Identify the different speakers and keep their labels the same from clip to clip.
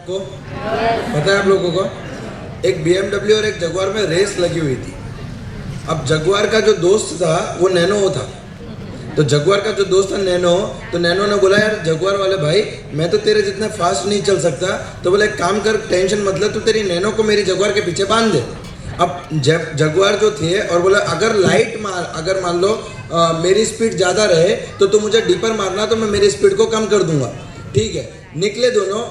Speaker 1: आपको? पता है आप लोगों को? एक BMW और एक जगुआर में रेस लगी हुई थी। अब जगुआर का जो दोस्त था वो नैनो था। तो जगुआर का जो दोस्त था नैनो, तो नैनो ने बोला यार जगुआर वाले भाई मैं तो तेरे जितना फास्ट नहीं चल सकता, तो बोले एक काम कर, टेंशन मत ले, तू तेरी नैनो को मेरी जगुआर के पीछे बांध दे। अब जगुआर जो थे और बोला अगर लाइट मार, अगर मान लो मेरी स्पीड ज़्यादा रहे तो तू मुझे डीपर मारना, तो मैं मेरी स्पीड को कम कर दूंगा। ठीक है, निकले दोनों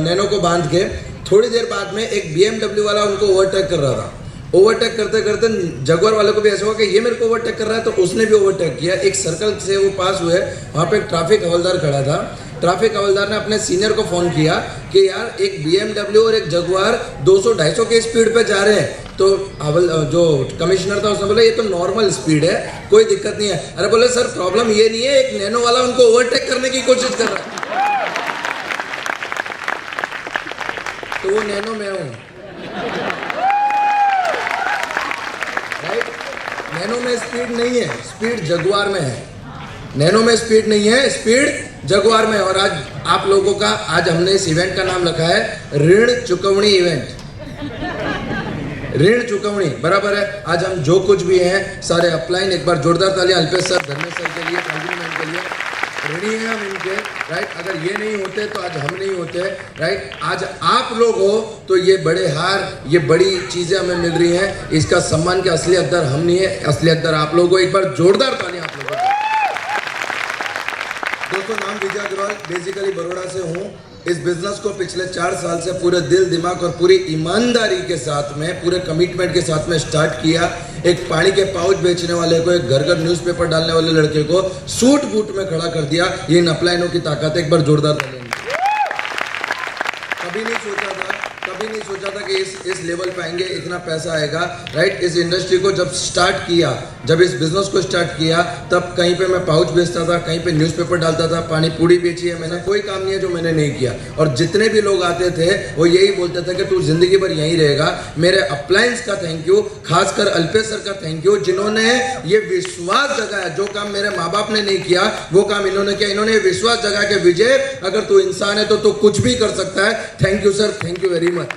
Speaker 1: नैनो को बांध के। थोड़ी देर बाद में एक BMW वाला उनको ओवरटेक कर रहा था। ओवरटेक करते करते जगुआर वाले को भी ऐसा हुआ कि ये मेरे को ओवरटेक कर रहा है, तो उसने भी ओवरटेक किया। एक सर्कल से वो पास हुए, वहाँ पे एक ट्रैफिक हवलदार खड़ा था। ट्रैफिक हवलदार ने अपने सीनियर को फ़ोन किया कि यार एक BMW और एक जगुआर 200-250 की स्पीड पे जा रहे हैं। तो जो कमिश्नर था उसने बोला ये तो नॉर्मल स्पीड है, कोई दिक्कत नहीं है। अरे बोले सर प्रॉब्लम ये नहीं है, एक नैनो वाला उनको ओवरटेक करने की कोशिश कर रहा है। तो वो नैनो में हूँ, राइट? नैनो में स्पीड नहीं है, स्पीड जगुआर में है। नैनो में स्पीड नहीं है, स्पीड जगुआर में। और आज आप लोगों का, आज हमने इस इवेंट का नाम रखा है ऋण चुकवनी इवेंट। ऋण चुकवनी बराबर है। आज हम जो कुछ भी हैं सारे अपलाइन, एक बार जोरदार तालियां अल्पेश सर, धर्मेश सर के लिए, कॉम्प्लीमेंट के लिए। ऋणी हैं हम इनके, राइट? अगर ये नहीं होते तो आज हम नहीं होते, राइट? आज आप लोग हो तो ये बड़े हार, ये बड़ी चीजें हमें मिल रही हैं। इसका सम्मान के असली हकदार हम नहीं है, असली हकदार आप लोग हो। एक बार जोरदार तालियां आप लोगों को। दोस्तों नाम विजय अग्रवाल, बेसिकली बड़ौदा से हूँ। इस बिजनेस को पिछले 4 साल से पूरे दिल दिमाग और पूरी ईमानदारी के साथ में, पूरे कमिटमेंट के साथ में स्टार्ट किया। एक पानी के पाउच बेचने वाले को, एक घर घर न्यूज़पेपर डालने वाले लड़के को सूट बूट में खड़ा कर दिया। ये इन अपलाइनों की ताकत है। एक बार जोरदार तालियां। कभी नहीं सोचा था कि इस लेवल पे आएंगे, इतना पैसा आएगा, राइट? इस इंडस्ट्री को जब स्टार्ट किया, जब इस बिजनेस को स्टार्ट किया, तब कहीं पे मैं पाउच बेचता था, कहीं पे न्यूज़पेपर डालता था, पानी पूरी बेची है मैंने। कोई काम नहीं है जो मैंने नहीं किया। और जितने भी लोग आते थे वो यही बोलते थे कि तू जिंदगी भर यहीं रहेगा। मेरे अपलायंस का थैंक यू, खासकर अल्पेश सर का थैंक यू, जिन्होंने ये विश्वास जगाया। जो काम मेरे माँ बाप ने नहीं किया वो काम इन्होंने किया। इन्होंने विश्वास जगाया कि विजय अगर तू इंसान है तो तू कुछ भी कर सकता है। Thank you sir, thank you very much,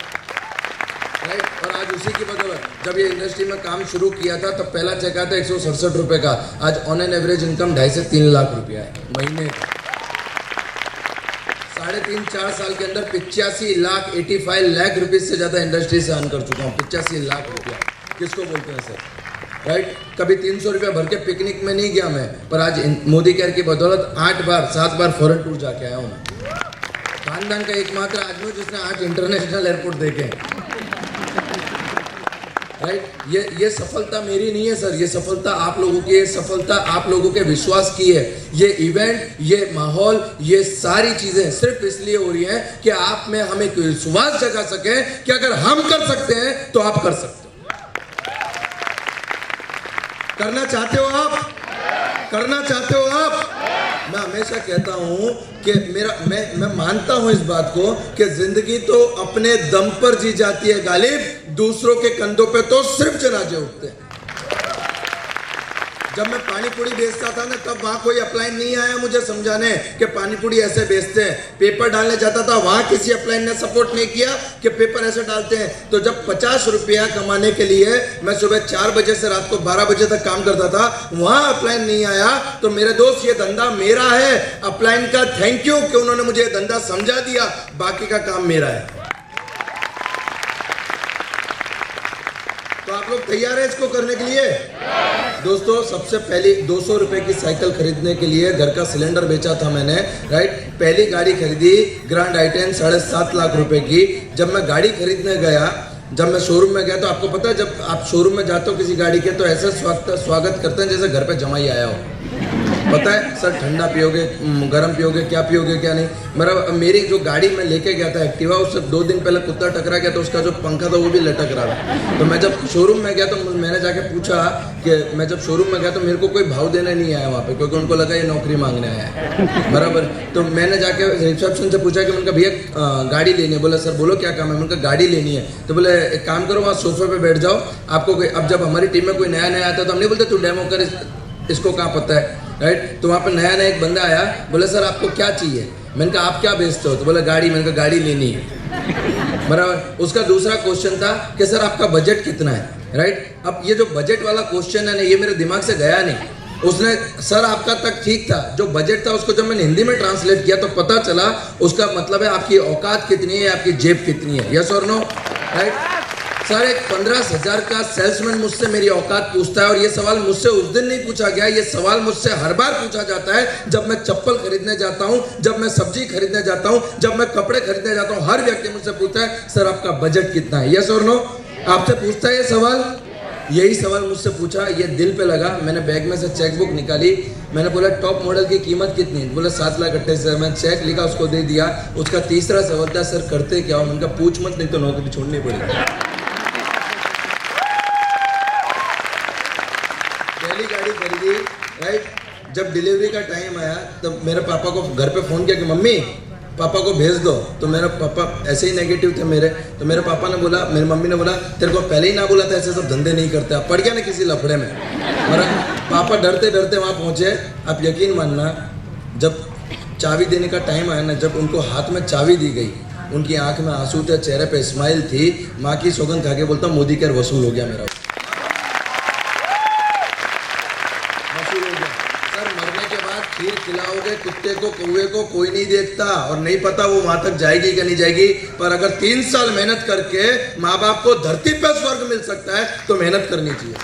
Speaker 1: right? और आज उसी की बदौलत, जब ये इंडस्ट्री में काम शुरू किया था तब पहला चेक आया था 167 रुपए का। आज ऑन एन एवरेज इनकम 2.5 से 3 लाख रुपया है महीने का। 3.5-4 साल के अंदर 85 लाख रुपीज से ज्यादा इंडस्ट्री से अर्न कर चुका हूँ। 85 लाख रुपया किसको बोलते हैं सर, राइट? कभी 300 रुपया भर के पिकनिक में नहीं गया मैं, पर आज मोदी केयर की बदौलत 8 बार फॉरेन टूर जाके आया हूँ। खानदान का एकमात्र आदमी जिसने 8 इंटरनेशनल एयरपोर्ट देखे, राइट? ये सफलता मेरी नहीं है सर, ये सफलता आप लोगों की है, सफलता आप लोगों के विश्वास की है। ये इवेंट, ये माहौल, ये सारी चीजें सिर्फ इसलिए हो रही हैं कि आप में हमें विश्वास जगा सके कि अगर हम कर सकते हैं तो आप कर सकते हो। करना चाहते हो आप? करना चाहते हो आप? मैं हमेशा कहता हूं कि मैं मानता हूं इस बात को कि जिंदगी तो अपने दम पर जी जाती है गालिब, दूसरों के कंधों पे तो सिर्फ जनाजे उठते हैं। जब मैं पानी पूरी बेचता था ना, तब वहां कोई अपलाइन नहीं आया मुझे समझाने कि पानी पूरी ऐसे बेचते हैं। पेपर डालने जाता था, वहां किसी अपलाइन ने सपोर्ट नहीं किया कि पेपर ऐसे डालते हैं। तो जब 50 रुपया कमाने के लिए मैं सुबह 4 बजे से रात को 12 बजे तक काम करता था, वहां अपलाइन नहीं आया। तो मेरे दोस्त, ये धंधा मेरा है। अपलाइन का थैंक यू कि उन्होंने मुझे धंधा समझा दिया, बाकी का काम मेरा है। तो आप लोग तैयार हैं इसको करने के लिए? दोस्तों सबसे पहली 200 रुपए की साइकिल खरीदने के लिए घर का सिलेंडर बेचा था मैंने, राइट? पहली गाड़ी खरीदी ग्रैंड i10 7.5 लाख रुपए की। जब मैं गाड़ी खरीदने गया, जब मैं शोरूम में गया, तो आपको पता है जब आप शोरूम में जाते हो किसी गाड़ी के तो ऐसे स्वागत करते हैं जैसे घर पे जमाई आया हो। पता है सर, ठंडा पियोगे, गर्म पियोगे, क्या पियोगे क्या नहीं। मेरी जो गाड़ी में लेके गया था एक्टिवा, उससे 2 दिन पहले कुत्ता टकरा गया, तो उसका जो पंखा था वो भी लटक रहा था। तो मैं जब शोरूम में गया तो मैंने जाके पूछा कि मैं जब शोरूम में गया तो मेरे को कोई भाव देने नहीं आया वहाँ पे, क्योंकि उनको लगा ये नौकरी मांगने आया है, बराबर। तो मैंने जाके रिसेप्शन से पूछा कि उनका भैया गाड़ी लेनी है। बोला सर बोलो क्या काम है। उनका गाड़ी लेनी है। तो बोले एक काम करो, वहाँ सोफे पे बैठ जाओ, आपको अब जब हमारी टीम में कोई नया नया आता है तो हम नहीं बोलते तू डेमो कर, इसको कहाँ पता है, राइट? तो वहाँ पर नया एक बंदा आया, बोले सर आपको क्या चाहिए। मैंने कहा आप क्या बेचते हो? तो बोला गाड़ी। मैंने कहा गाड़ी लेनी है। बराबर। उसका दूसरा क्वेश्चन था कि सर आपका बजट कितना है, राइट। अब ये जो बजट वाला क्वेश्चन है ना, ये मेरे दिमाग से गया नहीं। उसने सर आपका तक ठीक था, जो बजट था उसको जब मैंने हिंदी में ट्रांसलेट किया तो पता चला उसका मतलब है आपकी औकात कितनी है, आपकी जेब कितनी है। यस और नो, राइट। सर एक 15,000 का सेल्समैन मुझसे मेरी औकात पूछता है, और ये सवाल मुझसे उस दिन नहीं पूछा गया, ये सवाल मुझसे हर बार पूछा जाता है जब मैं चप्पल खरीदने जाता हूँ, जब मैं सब्जी खरीदने जाता हूँ, जब मैं कपड़े खरीदने जाता हूँ। हर व्यक्ति मुझसे पूछता है सर आपका बजट कितना है। यस और नो, आपसे पूछता है ये सवाल। यही सवाल मुझसे पूछा, ये दिल पे लगा। मैंने बैग में से चेक बुक निकाली, मैंने बोला टॉप मॉडल की कीमत कितनी है? बोला 7,38,000। मैं चेक लिखा, उसको दे दिया। उसका तीसरा सवाल था सर करते क्या हो? उनका पूछ मत, नहीं तो नौकरी छोड़नी पड़ेगी। पहली गाड़ी खरीदी, राइट। जब डिलीवरी का टाइम आया तब मेरे पापा को घर पे फोन किया कि मम्मी पापा को भेज दो। तो मेरा पापा ऐसे ही नेगेटिव थे मेरे, तो मेरे पापा ने बोला, मेरी मम्मी ने बोला तेरे को पहले ही ना बोला था ऐसे सब धंधे नहीं करते। आप पड़ गया ना किसी लफड़े में। और पापा डरते डरते वहाँ पहुँचे। आप यकीन मानना, जब चाबी देने का टाइम आया ना, जब उनको हाथ में चाबी दी गई, उनकी आंख में आंसू थे, चेहरे पे स्माइल थी। माँ की सौगंध खा के बोलता हूँ मोदी केयर वसूल हो गया मेरा, वसूल हो गया। सर मरने के बाद खीर खिलाओगे कुत्ते को, कौवे को, कोई नहीं देखता, और नहीं पता वो वहां तक जाएगी कि नहीं जाएगी। पर अगर 3 साल मेहनत करके माँ बाप को धरती पर स्वर्ग मिल सकता है तो मेहनत करनी चाहिए।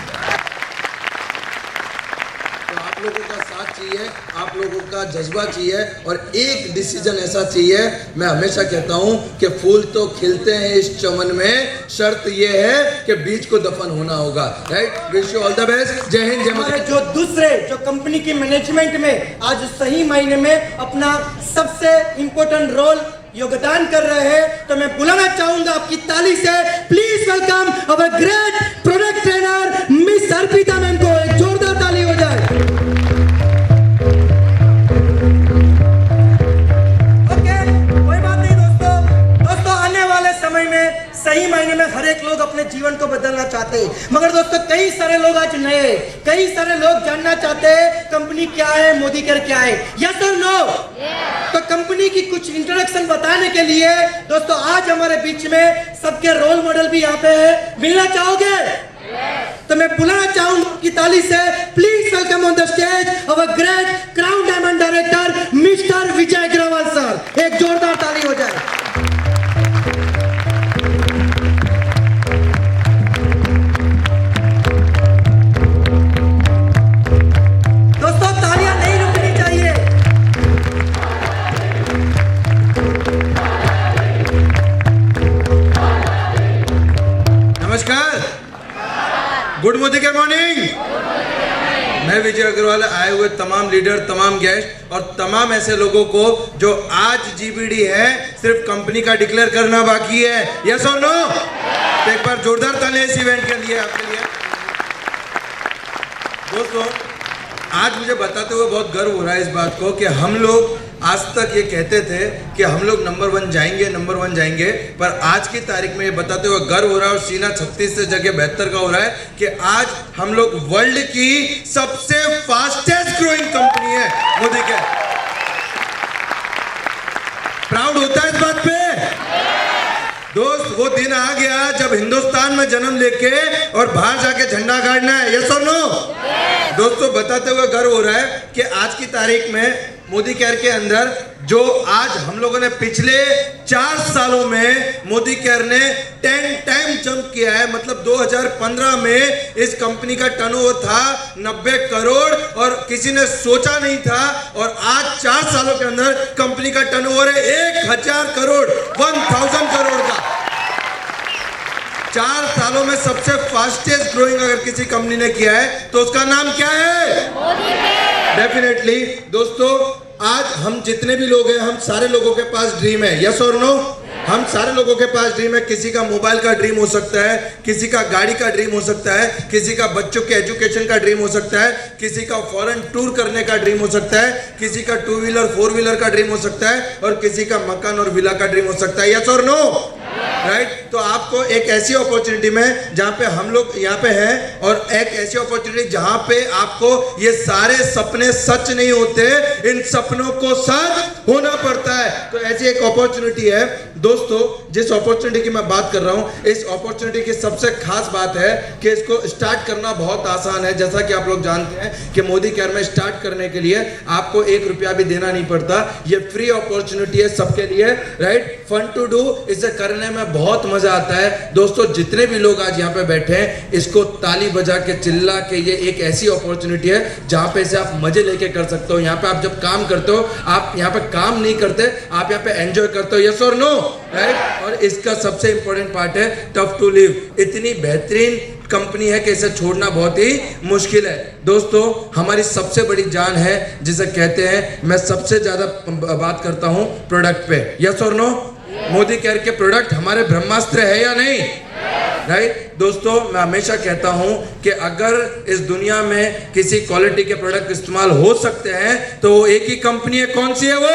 Speaker 1: तो आप लोगों का साथ चाहिए, आप लोगों का जज्बा चाहिए, और एक डिसीजन ऐसा चाहिए। मैं हमेशा कहता हूं कि फूल तो खिलते हैं इस चमन में, शर्त यह है कि बीज को दफन होना होगा, right. Wish you all the best. जय हिंद, जय माता।
Speaker 2: जो दूसरे जो कंपनी की मैनेजमेंट में आज सही मायने में अपना सबसे इंपॉर्टेंट रोल योगदान कर रहे हैं, तो मैं बुलाना चाहूंगा आपकी ताली से, please welcome our great product trainer miss Arpita ma'am को। एक जोरदार ताली हो जाए। ओके, कोई बात नहीं दोस्तों, आने वाले समय में सही मायने में हर एक लोग अपने जीवन को बदलना चाहते हैं, मगर दोस्तों कई सारे लोग आज नए, कई सारे लोग जानना चाहते हैं कंपनी क्या है, मोदी केयर क्या है। यस और नो? तो कंपनी की कुछ इंट्रोडक्शन बताने के लिए दोस्तों आज हमारे बीच में सबके रोल मॉडल भी यहाँ पे है, मिलना चाहोगे? तो मैं बुलाना चाहूंगा की ताली से, please welcome on the stage our great crown diamond director mister Vijay Agrawal sir. एक जोरदार ताली हो जाए।
Speaker 1: गुड मोदी के मॉर्निंग। मैं विजय अग्रवाल, आए हुए तमाम लीडर, तमाम गेस्ट और तमाम ऐसे लोगों को जो आज जीबीडी है, सिर्फ कंपनी का डिक्लेयर करना बाकी है। यस और नो? तो एक बार जोरदार तालियां इस इवेंट के लिए, आपके लिए। दोस्तों आज मुझे बताते हुए बहुत गर्व हो रहा है इस बात को कि हम लोग आज तक ये कहते थे कि हम लोग नंबर 1 जाएंगे, नंबर 1 जाएंगे, पर आज की तारीख में ये बताते हुए गर्व हो रहा है, और सीना 36 से जगह 72 का हो रहा है कि आज हम लोग वर्ल्ड की सबसे फास्टेस्ट ग्रोइंग कंपनी है मोदी केयर। प्राउड होता है इस बात पे दोस्त। वो दिन आ गया जब हिंदुस्तान में जन्म लेके और बाहर जाके झंडा गाड़ना है। यस और नो? दोस्तों बताते हुए गर्व हो रहा है कि आज की तारीख में मोदी केयर के अंदर जो आज हम लोगों ने पिछले 4 सालों में मोदी केयर ने 10 टाइम जंप किया है। मतलब 2015 में इस कंपनी का टर्नओवर था 90 करोड़ और किसी ने सोचा नहीं था, और आज 4 सालों के अंदर कंपनी का टर्नओवर है 1000 करोड़, 1000 करोड़ का। 4 सालों में सबसे फास्टेस्ट ग्रोइंग अगर किसी कंपनी ने किया है तो उसका नाम क्या है? मोदी केयर। डेफिनेटली दोस्तों, आज हम जितने भी लोग हैं, हम सारे लोगों के पास ड्रीम है। यस और नो? हम सारे लोगों के पास ड्रीम है। किसी का मोबाइल का ड्रीम हो सकता है, किसी का गाड़ी का ड्रीम हो सकता है, किसी का बच्चों के एजुकेशन का ड्रीम हो सकता है, किसी का फॉरेन टूर करने का ड्रीम हो सकता है, किसी का 2 व्हीलर 4 व्हीलर का ड्रीम हो सकता है, और किसी का मकान और विला का ड्रीम हो सकता है। यस और नो? राइट। तो आपको एक ऐसी अपॉर्चुनिटी में जहां पे हम लोग यहाँ पे हैं, और एक ऐसी अपॉर्चुनिटी जहां पे आपको ये सारे सपने सच नहीं होते, इन सपनों को सच होना पड़ता है। तो ऐसी एक अपॉर्चुनिटी है दोस्तों, जिस अपॉर्चुनिटी की मैं बात कर रहा हूं, इस अपॉर्चुनिटी की सबसे खास बात है कि इसको स्टार्ट करना बहुत आसान है। जैसा कि आप लोग जानते हैं कि मोदी केयर में स्टार्ट करने के लिए आपको 1 रुपया भी देना नहीं पड़ता। ये फ्री अपॉर्चुनिटी है सबके लिए, राइट, फन टू डू। इसे करने में बहुत मजा आता है दोस्तों। जितने भी लोग आज यहाँ पे बैठे हैं, इसको ताली बजा के चिल्ला के, ये एक ऐसी अपॉर्चुनिटी है जहां पे इसे आप मजे लेके कर सकते हो। यहाँ पे आप जब काम करते हो, आप यहाँ पे काम नहीं करते, आप यहाँ पे एंजॉय करते हो। यस और नो, राइट। और इसका सबसे इंपॉर्टेंट पार्ट है टफ टू लिव। इतनी बेहतरीन कंपनी है कि इसे छोड़ना बहुत ही मुश्किल है दोस्तों। हमारी सबसे बड़ी जान है जिसे कहते हैं, मैं सबसे ज्यादा बात करता हूं प्रोडक्ट पे। यस और नो, मोदी केयर के प्रोडक्ट हमारे ब्रह्मास्त्र है या नहीं, राइट दोस्तों। मैं हमेशा कहता हूं कि अगर इस दुनिया में किसी क्वालिटी के प्रोडक्ट इस्तेमाल हो सकते हैं तो वो एक ही कंपनी है। कौन सी है वो?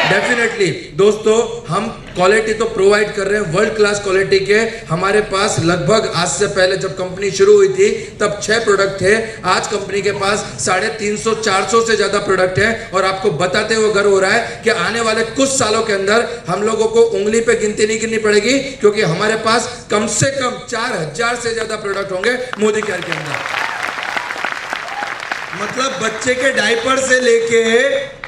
Speaker 1: डेफिनेटली दोस्तों, हम क्वालिटी तो प्रोवाइड कर रहे हैं, वर्ल्ड क्लास क्वालिटी के। हमारे पास लगभग आज से पहले जब कंपनी शुरू हुई थी तब 6 प्रोडक्ट थे। आज कंपनी के पास 350-400 से ज्यादा प्रोडक्ट हैं। और आपको बताते हुए गर्व हो रहा है कि आने वाले कुछ सालों के अंदर हम लोगों को उंगली पे गिनती नहीं करनी पड़ेगी, क्योंकि हमारे पास कम से कम 4000 से ज्यादा प्रोडक्ट होंगे मोदी केयर के अंदर। मतलब बच्चे के डायपर से लेके,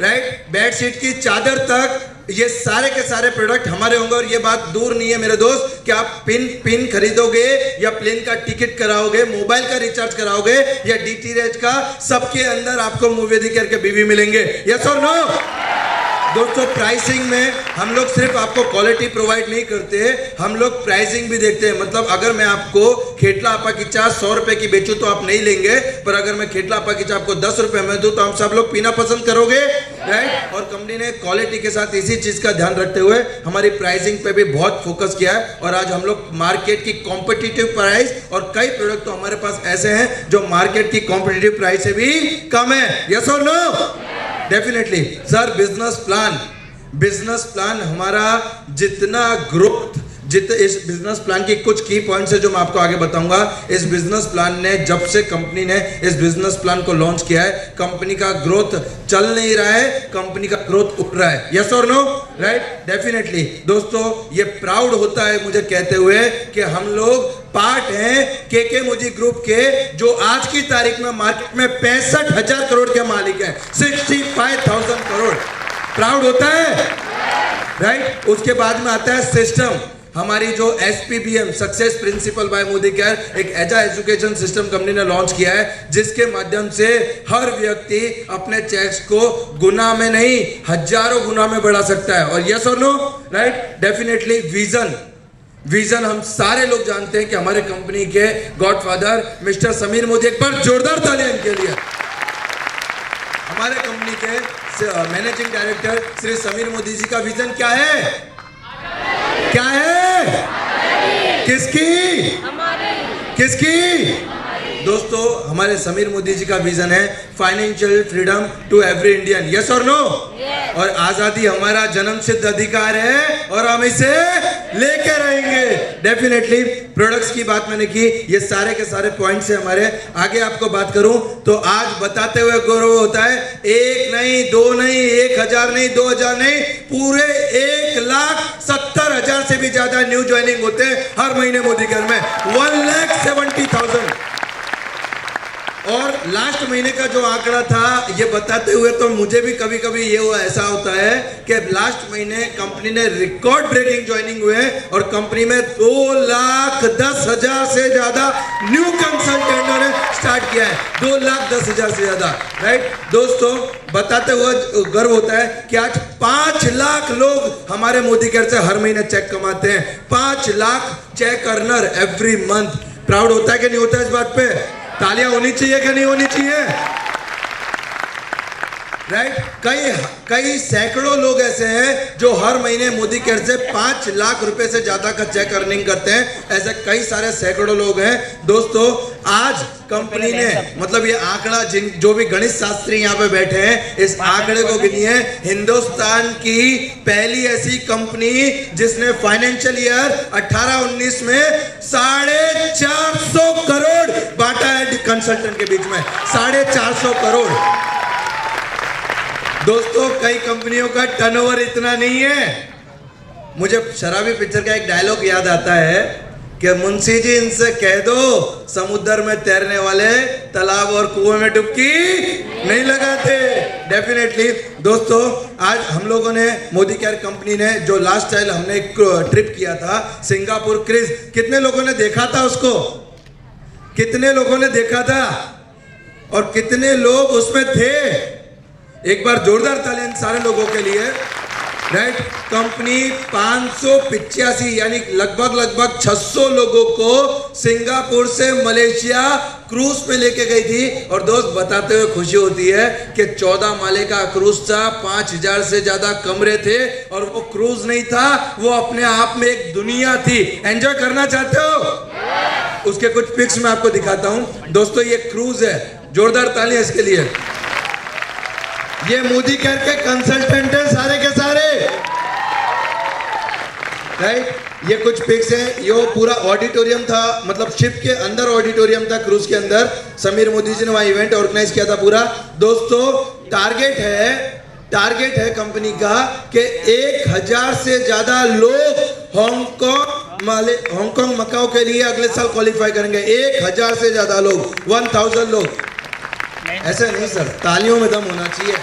Speaker 1: राइट, बेडशीट की चादर तक, ये सारे के सारे प्रोडक्ट हमारे होंगे। और ये बात दूर नहीं है मेरे दोस्त कि आप पिन खरीदोगे या प्लेन का टिकट कराओगे, मोबाइल का रिचार्ज कराओगे या डीटीएच का, सबके अंदर आपको मोदी केयर के बीवी मिलेंगे। यस और नो दोस्तों। प्राइसिंग में हम लोग सिर्फ आपको क्वालिटी प्रोवाइड नहीं करते, हम लोग प्राइसिंग भी देखते हैं। मतलब अगर मैं आपको खेटला आपा की चाय 100 रुपए की बेचूं तो आप नहीं लेंगे, पर अगर मैं खेटला आपा की चाय आपको 10 रुपए में दूं तो हम सब लोग पीना पसंद करोगे, राइट। और कंपनी ने क्वालिटी के साथ इसी चीज का ध्यान रखते हुए हमारी प्राइसिंग पे भी बहुत फोकस किया है। और आज हम लोग मार्केट की कॉम्पिटिटिव प्राइस, और कई प्रोडक्ट तो हमारे पास ऐसे हैं जो मार्केट की कॉम्पिटिटिव प्राइस से भी कम है। यस और no, definitely sir. Business plan हमारा जितना ग्रोथ, इस बिजनेस प्लान की कुछ की पॉइंट्स है जो मैं आपको आगे बताऊंगा। इस बिजनेस प्लान ने, जब से कंपनी ने इस बिजनेस प्लान को लॉन्च किया है, कंपनी का ग्रोथ चल नहीं रहा है, कंपनी का ग्रोथ उठ रहा है। यस और नो, राइट, डेफिनेटली दोस्तों। ये प्राउड होता है मुझे कहते हुए कि हम लोग पार्ट हैं के मोदी ग्रुप के, जो आज की तारीख में मार्केट में 65,000 करोड़ के मालिक हैं। 65,000 करोड़। प्राउड होता है, राइट। उसके बाद में आता है सिस्टम। हमारी जो SPBM, success principal bye Modi care, एक ऐसा एजुकेशन सिस्टम कंपनी ने लॉन्च किया है जिसके माध्यम से हर व्यक्ति अपने चेक्स को गुना में नहीं, हजारों गुना में बढ़ा सकता है। और यस और नो, राइट, डेफिनेटली विजन हम सारे लोग जानते हैं कि हमारे कंपनी के गॉडफादर मिस्टर समीर मोदी, एक बार जोरदार तालियां इनके लिए। हमारे कंपनी के मैनेजिंग डायरेक्टर श्री समीर मोदी जी का विजन क्या है? क्या है? किसकी? दोस्तों, हमारे समीर मोदी जी का विजन है financial freedom to every Indian. Yes और नो? और आजादी हमारा जन्मसिद्ध अधिकार है और हम इसे लेके रहेंगे। डेफिनेटली प्रोडक्ट्स की बात मैंने की, ये सारे के सारे पॉइंट्स है हमारे। आगे आपको बात करूं तो आज बताते हुए गौरव होता है, 1 नहीं, 2 नहीं, 1000 नहीं, 2000 नहीं, पूरे 1,70,000 से भी ज्यादा न्यू ज्वाइनिंग होते हैं हर महीने मोदी केयर में। 1,70,000। और लास्ट महीने का जो आंकड़ा था, ये बताते हुए तो मुझे भी कभी कभी ये ऐसा होता है कि लास्ट महीने कंपनी ने रिकॉर्ड ब्रेकिंग ज्वाइनिंग हुए और कंपनी में 2,10,000 से ज्यादा न्यू कंसल्टेंटों ने स्टार्ट किया है। 2,10,000 से ज्यादा, राइट दोस्तों। बताते हुए गर्व होता है कि आज 5 लाख लोग हमारे मोदी केयर से हर महीने चेक कमाते हैं। 5 lakh cheque earner every month. Proud होता है कि नहीं होता है इस बात पे? तालियां होनी चाहिए कि नहीं होनी चाहिए? राइट। कई सैकड़ों लोग ऐसे हैं जो हर महीने मोदी केयर से 5 लाख रुपए से ज्यादा का चेक अर्निंग करते हैं। ऐसे कई सारे सैकड़ों लोग हैं। दोस्तों आज कंपनी ने मतलब ये आंकड़ा जो भी गणित शास्त्री यहाँ पे बैठे हैं इस आंकड़े को गिनिए। हिंदुस्तान की पहली ऐसी कंपनी जिसने फाइनेंशियल ईयर 18-19 में 450 करोड़ बांटा है कंसल्टेंट के बीच में, 450 करोड़। दोस्तों कई कंपनियों का टर्नओवर इतना नहीं है। मुझे शराबी पिक्चर का एक डायलॉग याद आता है कि मुंशी जी इनसे कह दो समुद्र में तैरने वाले तालाब और कुएं में डुबकी नहीं लगाते। डेफिनेटली दोस्तों आज हम लोगों ने मोदी केयर कंपनी ने जो लास्ट टाइम हमने एक ट्रिप किया था सिंगापुर क्रूज, कितने लोगों ने देखा था उसको? कितने लोगों ने देखा था और कितने लोग उसमें थे? एक बार जोरदार तालियां सारे लोगों के लिए। राइट। कंपनी 585 यानी लगभग 600 लोगों को सिंगापुर से मलेशिया क्रूज पे लेके गई थी। और दोस्त बताते हुए खुशी होती है कि 14 माले का क्रूज था, 5000 से ज्यादा कमरे थे और वो क्रूज नहीं था, वो अपने आप में एक दुनिया थी। एंजॉय करना चाहते हो? उसके कुछ पिक्स मैं आपको दिखाता हूं। दोस्तों ये क्रूज है, जोरदार तालियां इसके लिए। ये मोदी केयर के कंसल्टेंट हैं सारे के सारे। राइट। ये कुछ पिक्स हैं। ये पूरा ऑडिटोरियम था, मतलब शिप के अंदर ऑडिटोरियम था क्रूज के अंदर। समीर मोदी जी ने वहां इवेंट ऑर्गेनाइज किया था पूरा। दोस्तों टारगेट है कंपनी का कि 1000 से ज्यादा लोग हांगकांग मकाओ के लिए अगले साल क्वालिफाई करेंगे। 1000 से ज्यादा लोग, 1000 लोग। ऐसे नहीं सर, तालियों में दम होना चाहिए।